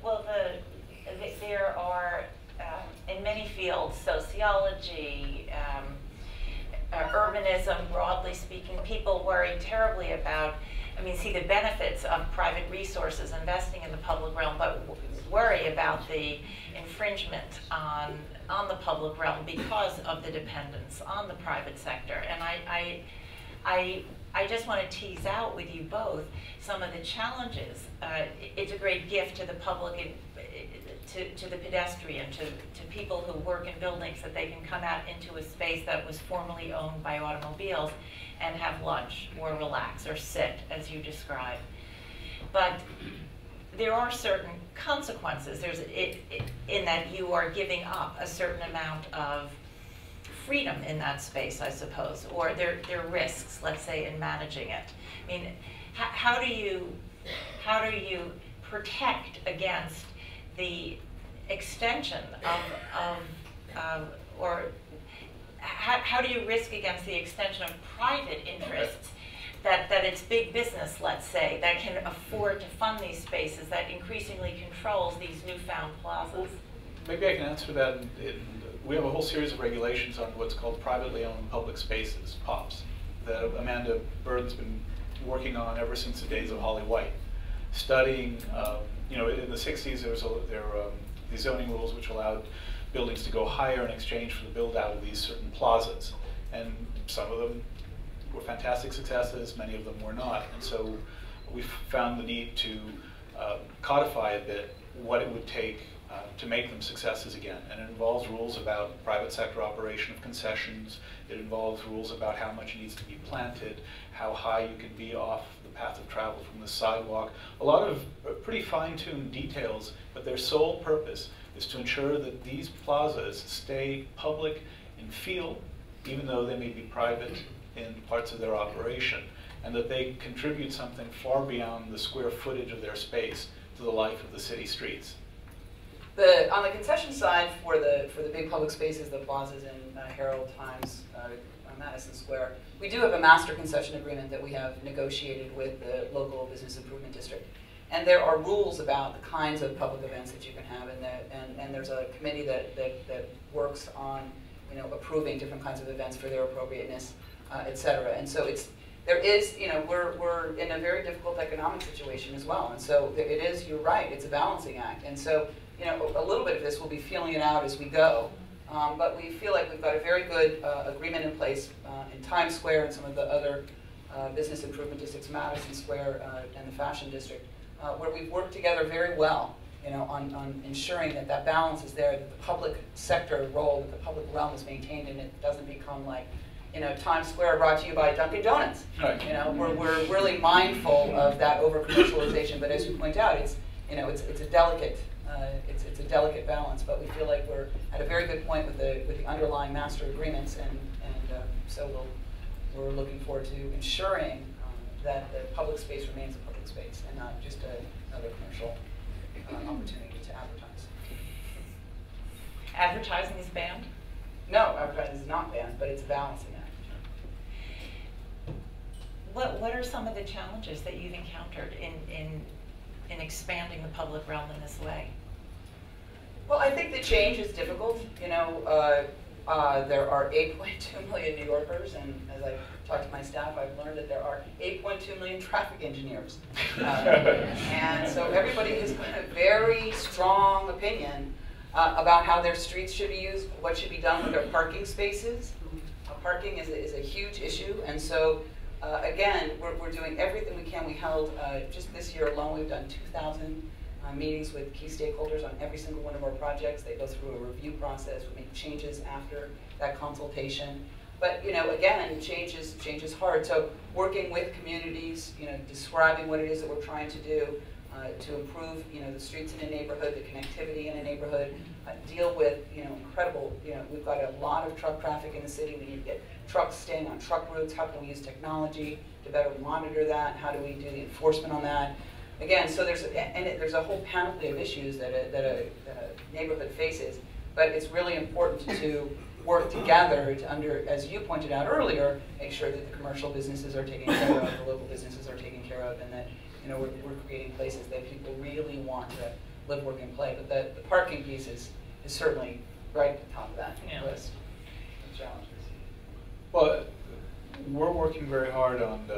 Well, there are, in many fields, sociology, urbanism, broadly speaking, people worry terribly about, see the benefits of private resources investing in the public realm, but worry about the infringement on the public realm because of the dependence on the private sector. And I just want to tease out with you both some of the challenges. It's a great gift to the public, to the pedestrian, to people who work in buildings, that they can come out into a space that was formerly owned by automobiles and have lunch or relax or sit, as you described. But there are certain consequences. In that you are giving up a certain amount of freedom in that space, I suppose, or there are risks, let's say, in managing it. How do you protect against the extension or how do you risk against the extension of private interests that it's big business, let's say, that can afford to fund these spaces, that increasingly controls these newfound plazas? Well, maybe I can answer that. We have a whole series of regulations on what's called privately owned public spaces, POPs, that Amanda Bird's been working on ever since the days of Holly White, studying. In the 60s, there were these zoning rules which allowed buildings to go higher in exchange for the build out of these certain plazas, and some of them were fantastic successes, many of them were not. And so we found the need to codify a bit what it would take to make them successes again. And it involves rules about private sector operation of concessions. It involves rules about how much needs to be planted, how high you can be off the path of travel from the sidewalk. A lot of pretty fine-tuned details, but their sole purpose is to ensure that these plazas stay public in feel, even though they may be private in parts of their operation, and that they contribute something far beyond the square footage of their space to the life of the city streets. On the concession side, for the big public spaces, the plazas in Herald, Times, Madison Square, we do have a master concession agreement that we have negotiated with the local business improvement district. And there are rules about the kinds of public events that you can have, and there's a committee that works on approving different kinds of events for their appropriateness, et cetera. And so we're in a very difficult economic situation as well. And so it is, you're right, it's a balancing act. And so a little bit of this, we'll be feeling it out as we go. But we feel like we've got a very good agreement in place in Times Square and some of the other business improvement districts, Madison Square and the Fashion District, where we've worked together very well, on ensuring that balance is there, that the public sector role, that the public realm is maintained, and it doesn't become like, Times Square brought to you by Dunkin' Donuts. Right. We're really mindful of that over-commercialization, but as you point out, it's a delicate. It's a delicate balance, but we feel like we're at a very good point with the underlying master agreements, and so we're looking forward to ensuring that the public space remains a public space and not just another commercial opportunity to advertise. Advertising is banned? No, advertising is not banned, but it's a balancing act. What are some of the challenges that you've encountered in expanding the public realm in this way? Well, I think the change is difficult. There are 8.2 million New Yorkers, and as I talk to my staff, I've learned that there are 8.2 million traffic engineers. And so everybody has got a very strong opinion about how their streets should be used, what should be done with their parking spaces. Parking is a huge issue, and so again, we're doing everything we can. We held, just this year alone, we've done 2,000 meetings with key stakeholders on every single one of our projects. They go through a review process. We make changes after that consultation. But again, change is hard. So working with communities, describing what it is that we're trying to do to improve, the streets in a neighborhood, the connectivity in a neighborhood, deal with, incredible, we've got a lot of truck traffic in the city. We need to get trucks staying on truck routes. How can we use technology to better monitor that? How do we do the enforcement on that? Again, so there's a whole panoply of issues that a neighborhood faces, but it's really important to work together to as you pointed out earlier, make sure that the commercial businesses are taken care of, the local businesses are taken care of, and that we're creating places that people really want live, work, and play. But the parking piece is certainly right at the top of that list of challenges. Well, we're working very hard on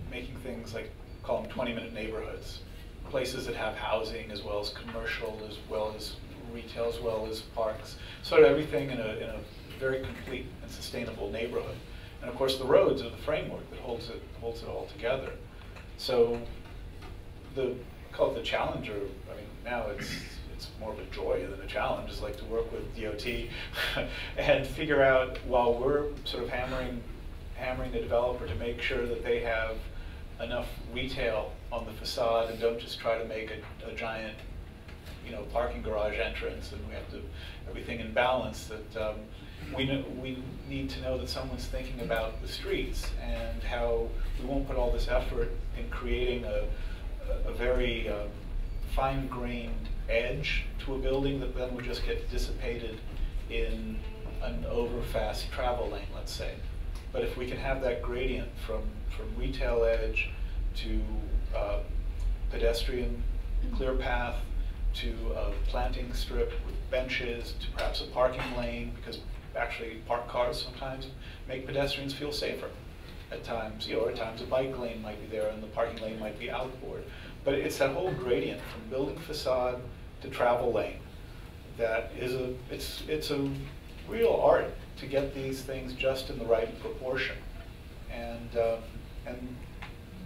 making things like, call them 20-minute neighborhoods, places that have housing as well as commercial, as well as retail, as well as parks, sort of everything in a very complete and sustainable neighborhood. And of course, the roads are the framework that holds it all together. So call it the challenge, or I mean, now it's more of a joy than a challenge. It's like to work with DOT and figure out, while we're sort of hammering the developer to make sure that they have enough retail on the facade and don't just try to make a giant, parking garage entrance, and we have to everything in balance. That we need to know that someone's thinking about the streets and how we won't put all this effort in creating a very fine-grained edge to a building that then would just get dissipated in an over-fast travel lane, let's say. But if we can have that gradient from retail edge to pedestrian clear path to a planting strip with benches to perhaps a parking lane, because actually parked cars sometimes make pedestrians feel safer at times. At times a bike lane might be there and the parking lane might be outboard. But it's that whole gradient from building facade to travel lane that is it's a real art to get these things just in the right proportion. And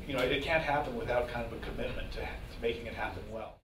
it can't happen without kind of a commitment to making it happen well.